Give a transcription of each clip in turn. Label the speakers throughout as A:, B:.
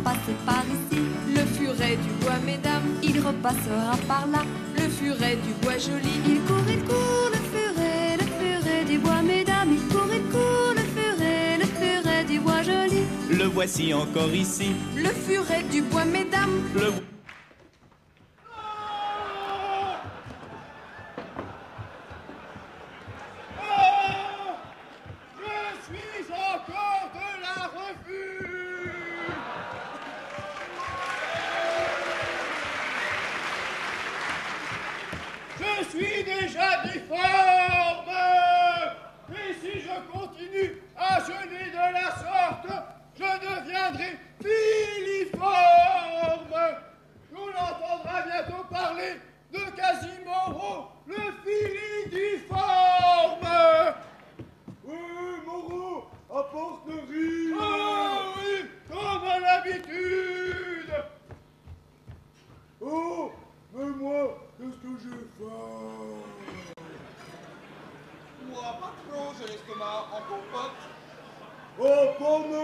A: passer par ici. Le furet du bois, mesdames, il repassera par là. Le furet du bois joli, il court, le furet du bois, mesdames, il court, le furet du bois joli.
B: Le voici encore ici.
A: Le furet du bois, mesdames.
C: Je suis déjà difforme. Et si je continue à jeûner de la sorte, je deviendrai filiforme. On entendra bientôt parler de Quasimodo, le filidiforme. Oui, Moreau, apporte le riz. Oh oui, comme à l'habitude. Oh, mais moi, qu'est-ce que j'ai faim?
D: Moi, pas trop, j'ai l'estomac en compote.
C: Oh, pomme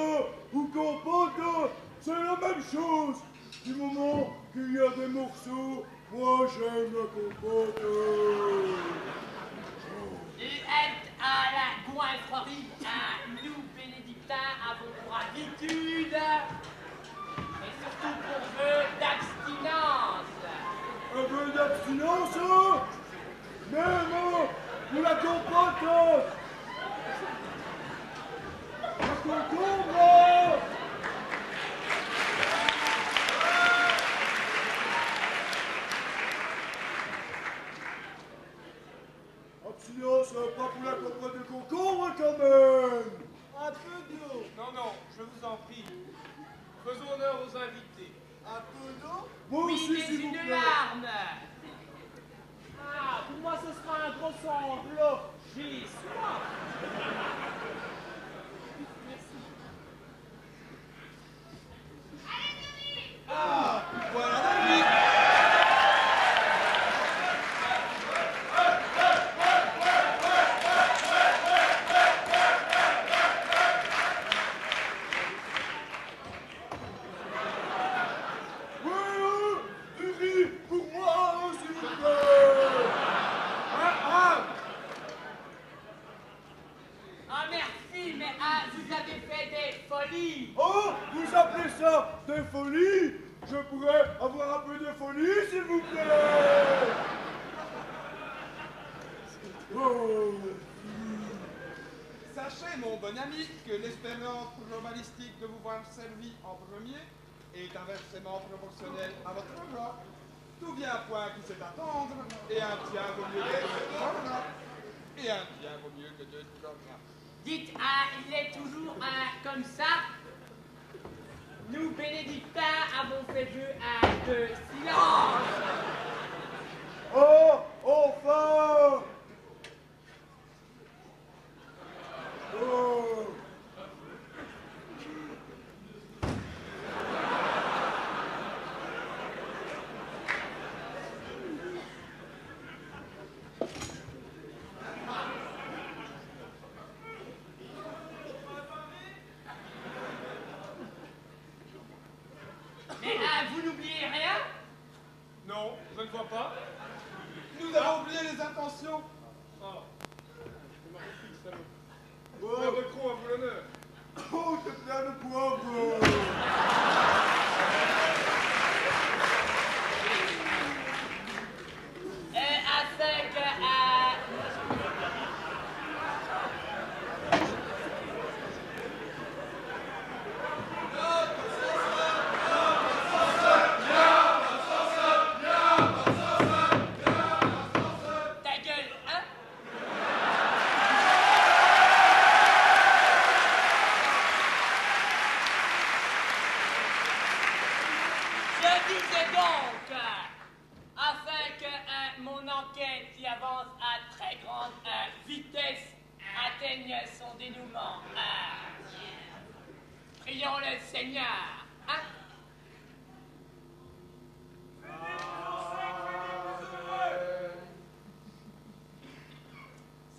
C: ou compote, c'est la même chose. Du moment qu'il y a des morceaux, moi j'aime la compote.
E: À la goinfrerie, nous bénédictins avons pour habitude, et surtout pour vœu d'abstinence.
C: Un peu d'abstinence? Mais non, pour la compote. La concombre. Abstinence, pas pour la compote de concombre quand même.
D: Un peu d'eau.
F: Non, je vous en prie. Faisons honneur aux invités.
D: Un peu d'eau.
C: Moi
E: Oui,
C: aussi,
E: mais
C: s'il vous
E: une
C: plaît.
E: larme. Ah, pour moi ce sera un gros sanglot. J'ai soif.
D: Ah, voilà la nuit.
C: Du riz pour moi, s'il vous plaît.
E: Ah merci, mais vous avez fait des folies.
C: Oh, vous appelez ça des folies? Je pourrais avoir un peu de folie, s'il vous plaît. Oh.
D: Sachez, mon bon ami, que l'espérance globalistique de vous voir servi en premier est inversement proportionnelle à votre rang. Tout vient à point qui sait attendre, et un tien vaut mieux que deux programmes. Et un tien vaut mieux que deux programmes.
E: Dites, il est toujours comme ça. Nous, bénédictins, avons fait jeu de silence.
C: Oh, enfin. Oh.
E: Mais vous n'oubliez rien?
F: Non, je ne vois pas.
D: Nous avons oublié les intentions.
F: Ah, je m'en repris, salaud.
C: Oh.
F: Père de Croc, à vous l'honneur.
C: Oh, c'est plein de poivre.
E: Avec ta gueule, hein? Je disais donc, afin que mon enquête qui avance à très grande vitesse atteigne son dénouement, prions le Seigneur, hein?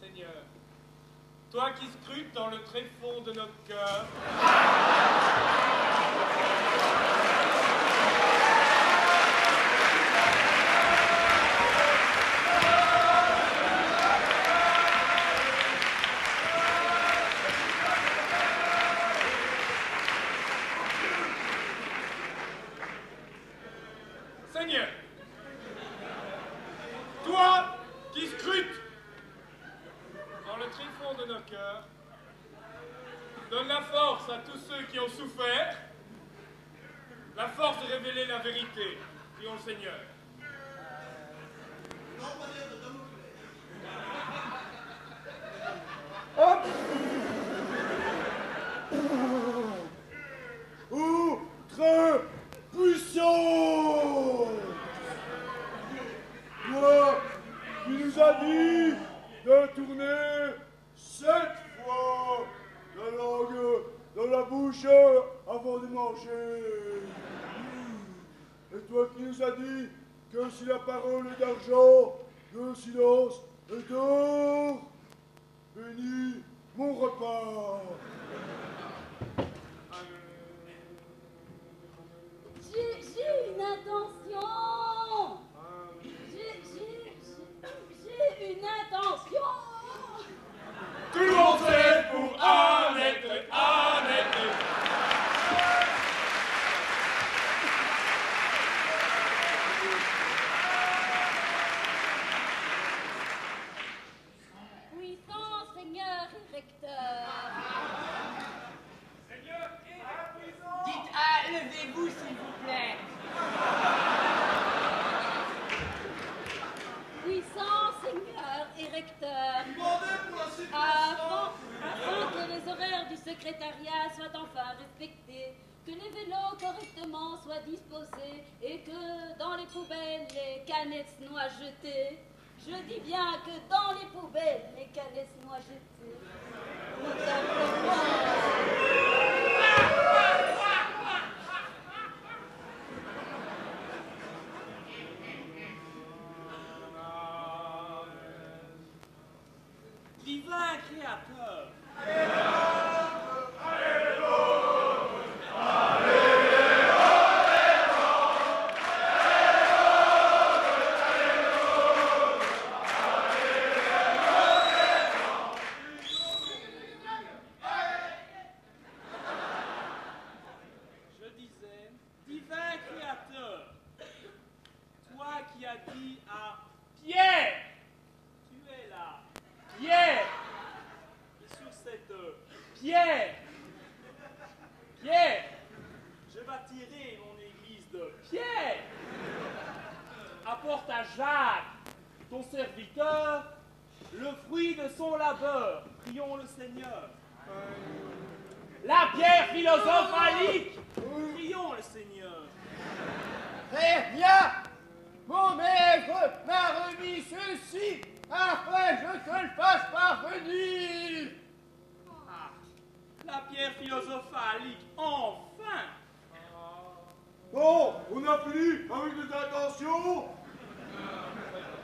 F: Seigneur, toi qui scrutes dans le tréfonds de notre cœur, donne la force à tous ceux qui ont souffert, la force de révéler la vérité. Prions le Seigneur.
C: Hop! Oh, très puissant! Toi qui nous as dit de tourner 7 fois la langue dans la bouche avant de manger. Et toi qui nous as dit que si la parole est d'argent, le silence est d'or, bénis mon repas.
G: J'ai une intention. J'ai une intention.
F: Tout le monde fait pour Annette, Annette.
G: Puissant Seigneur et recteur.
F: Seigneur et impuissant.
E: Dites ah, levez-vous s'il vous plaît.
G: Puissant Seigneur et recteur. Afin que les horaires du secrétariat soient enfin respectés, que les vélos correctement soient disposés et que dans les poubelles les canettes soient jetées. Je dis bien que dans les poubelles les canettes soient jetées.
H: Divin Créateur, je disais, divin Créateur, toi qui as dit à Pierre, tu es là, Pierre, et sur cette pierre, je bâtirai mon église de pierre. Apporte à Jacques, ton serviteur, le fruit de son labeur. Prions le Seigneur. La pierre philosophalique. Prions le Seigneur.
I: Très bien. Mon maître m'a remis ceci afin que je te le fasse parvenir.
H: Ah, la pierre philosophalique, enfin.
C: Bon, on a fini avec les intentions.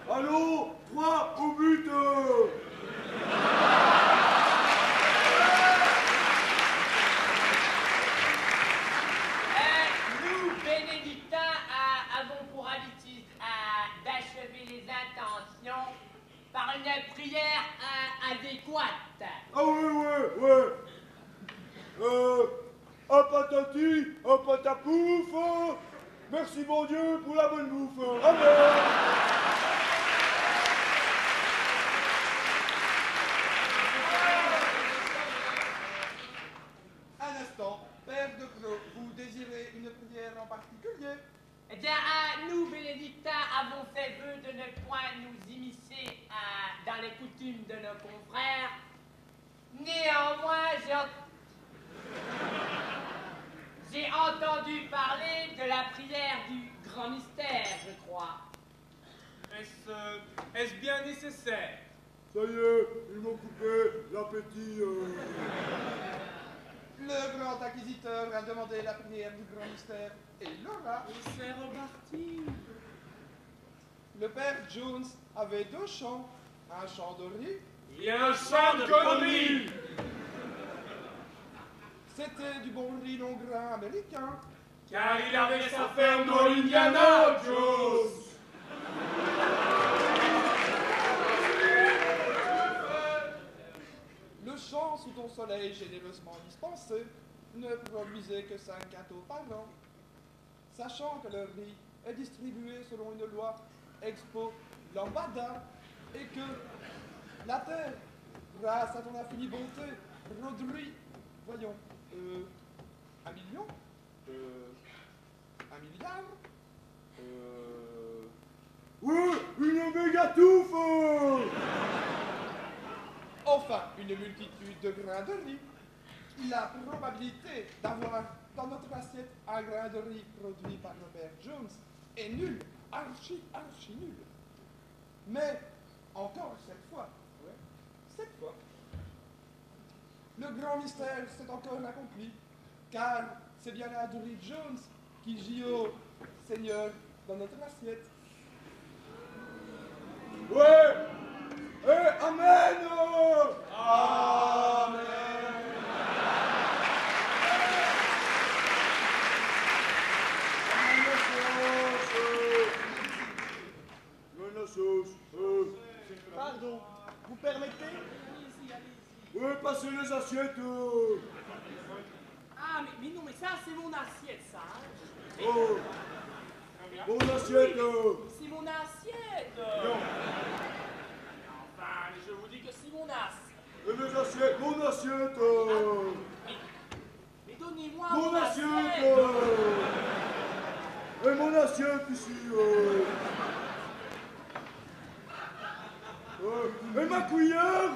C: Allons, 3 au but.
E: Nous, bénédictins, avons pour habitude d'achever les intentions par une prière adéquate.
C: Ah ouais. Un patati, un patapouf. Merci mon Dieu pour la bonne bouffe. Amen.
D: Un instant, Père de Cros, vous désirez une prière en particulier?
E: Eh bien, nous, bénédictins, avons fait vœu de ne point nous immiscer dans les coutumes de nos confrères. Néanmoins, j'ai entendu parler de la prière du grand mystère, je crois.
F: Est-ce bien nécessaire?
C: Ça y est, ils m'ont coupé l'appétit.
D: Le grand inquisiteur a demandé la prière du grand mystère et l'aura.
H: C'est reparti.
D: Le père Jones avait 2 chants, un chant de riz.
F: Il y a un chant de conneries.
D: C'était du bon riz long grain américain.
F: Car il avait sa ferme dans l'Indiana Jones.
D: Le chant sous ton soleil généreusement dispensé ne produisait que 5 gâteaux par an. Sachant que le riz est distribué selon une loi expo lambada et que la terre, grâce à ton infinie bonté, produit voyons. 1 million 1 milliard
C: Ouais, une méga touffe.
D: Enfin, une multitude de grains de riz. La probabilité d'avoir dans notre assiette un grain de riz produit par Robert Jones est nulle, archi nulle. Mais, encore cette fois, le grand mystère s'est encore accompli, car c'est bien la de riz Jones qui gît au Seigneur dans notre assiette.
C: Ouais. Eh, amen.
D: Amen.
H: Pardon, vous permettez?
C: Ouais, passez les assiettes.
H: Ah, mais non, mais ça, c'est mon assiette, ça. Hein.
C: Oh. Mon assiette.
H: C'est mon assiette.
C: Non.
H: Enfin, je vous dis que c'est mon assiette.
C: Et mes assiettes, mon assiette.
H: Mais donnez-moi
C: Mon assiette. Et mon assiette ici. Et ma cuillère.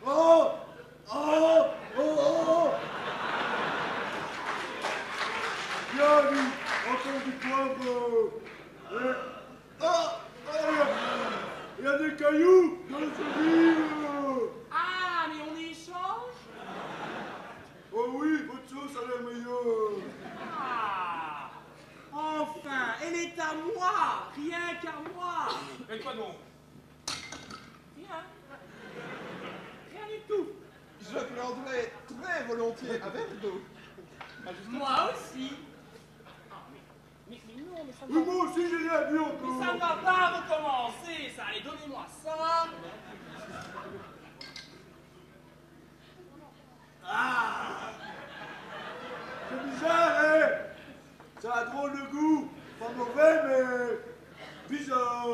C: Oh. Oh. Oh. Bien vu, encore du poivre. Il y a des cailloux dans ce livre.
H: Ah, mais on échange?
C: Oh oui, votre sauce a l'air meilleure.
H: Ah, enfin, elle est à moi, rien qu'à moi.
F: Et quoi donc?
H: Rien. Rien du tout.
D: Je prendrai très volontiers un verre d'eau.
H: Moi aussi. Ah, mais non, mais ça ne
C: Oui,
H: va,
C: moi aussi, j'ai rien vu
H: mais ça ne
C: encore.
H: va pas recommencer, ça. Allez, donnez-moi ça.
C: Ah. C'est bizarre, hein? Ça a drôle de goût. Pas mauvais, mais bizarre.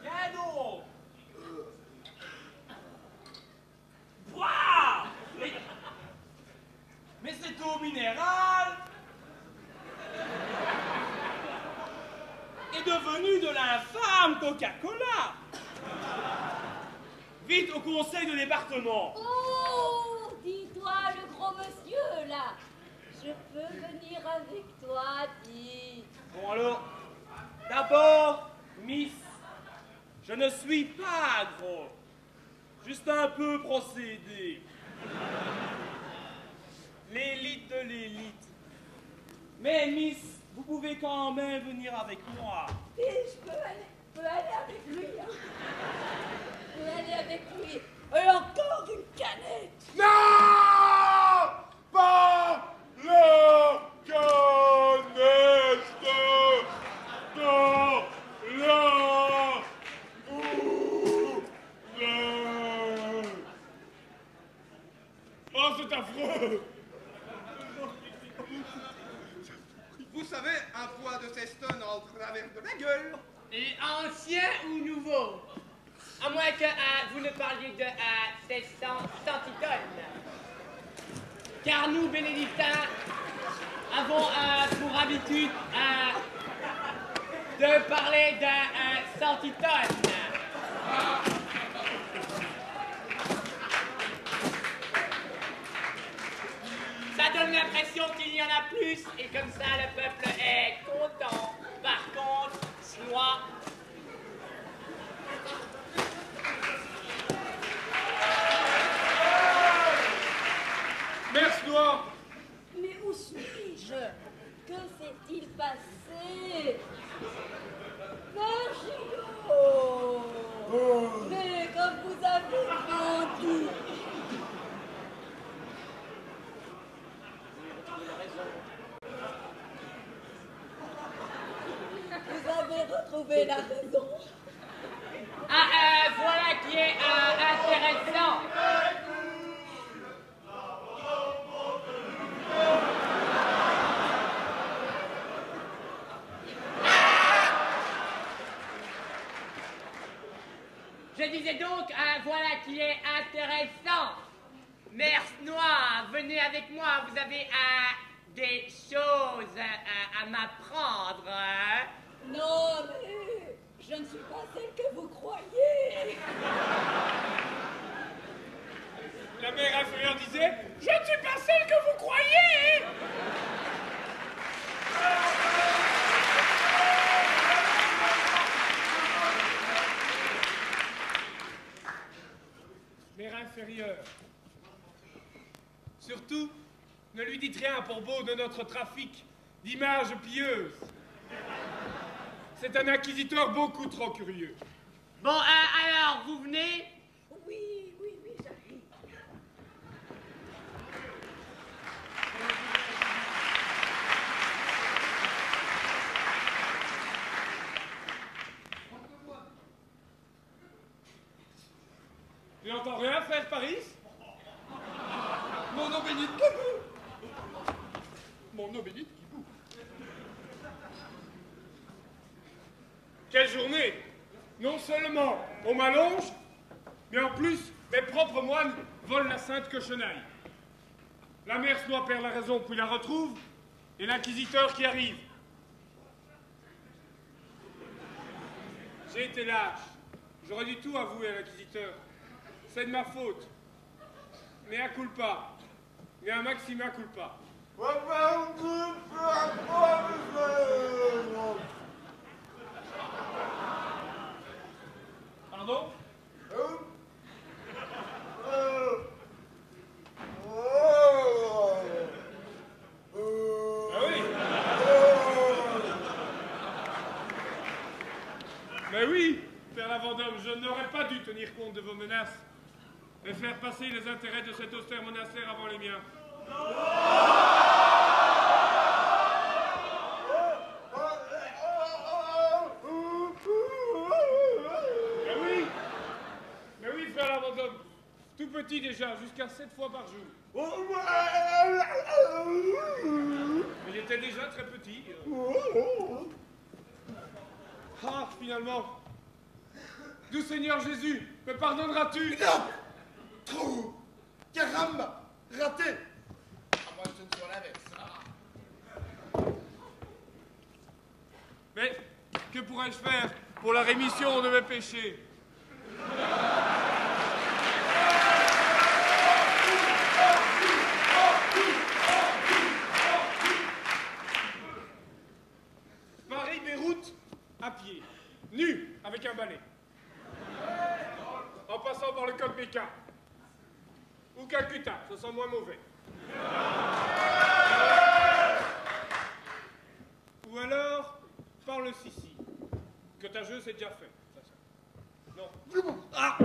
H: Rien d'autre. Bois! Mais cette eau minérale est devenue de l'infâme Coca-Cola. Vite au conseil de département.
G: Oh, dis-toi, le gros monsieur, là. Je peux venir avec toi, dis.
H: Bon alors, d'abord, Miss, je ne suis pas gros, juste un peu procédé. L'élite de l'élite. Mais Miss, vous pouvez quand même venir avec moi.
G: Et je peux aller avec lui. Hein. Je peux aller avec lui. Et encore une canette.
C: Non! Pas la canette dans la poubelle. Oh, c'est affreux!
D: Vous savez, un poids de 16 tonnes en travers de la gueule.
E: Et ancien ou nouveau? À moins que vous ne parliez de 1600 centitonnes. Car nous, bénédictins, avons pour habitude de parler de centitonnes. Ça donne l'impression qu'il y en a plus, et comme ça, le peuple est content. Par contre, moi...
F: Merci-toi.
G: Mais où suis-je? Que s'est-il passé? Virgilio! Mais comme vous avez menti! Vous avez retrouvé la raison.
E: Voilà qui est intéressant. Je disais donc, voilà qui est intéressant. Mère Noire, venez avec moi, vous avez des choses à m'apprendre.
G: Non, mais je ne suis pas celle que vous croyez.
F: La mère inférieure disait « Je ne suis pas celle que vous croyez !» Mère inférieure, surtout, ne lui dites rien à propos de notre trafic d'images pieuses. C'est un inquisiteur beaucoup trop curieux.
E: Bon, alors, vous venez?
G: Oui, j'arrive.
F: Tu n'entends rien, frère Paris?
C: Mon eau bénite qui bout. Mon eau bénite qui bout.
F: Quelle journée! Non seulement on m'allonge, mais en plus, mes propres moines volent la sainte cochonaille. La mère Snois perd la raison, puis la retrouve, et l'inquisiteur qui arrive. J'ai été lâche. J'aurais dû tout avouer à l'inquisiteur. C'est de ma faute. Mais un culpa. Mais un maxima culpa. Pardon? Ah oui? Mais oui, Père la Vendôme, je n'aurais pas dû tenir compte de vos menaces et faire passer les intérêts de cet austère monastère avant les miens. Mais oui, Frère la Vendôme, tout petit déjà, jusqu'à 7 fois par jour. Mais j'étais déjà très petit. Ah, finalement. Doux Seigneur Jésus, me pardonneras-tu?
C: Non! Trop! Caramba! Raté! À moins que ce ne soit l'inverse.
F: Mais que pourrais-je faire pour la rémission de mes péchés? Paris-Beyrouth, à pied, nu, avec un balai. En passant par le Code Méca. Ou Calcutta, ça sent moins mauvais. Ou alors, par le Sissi. Que ta jeu, c'est déjà fait. Non.
C: Ah!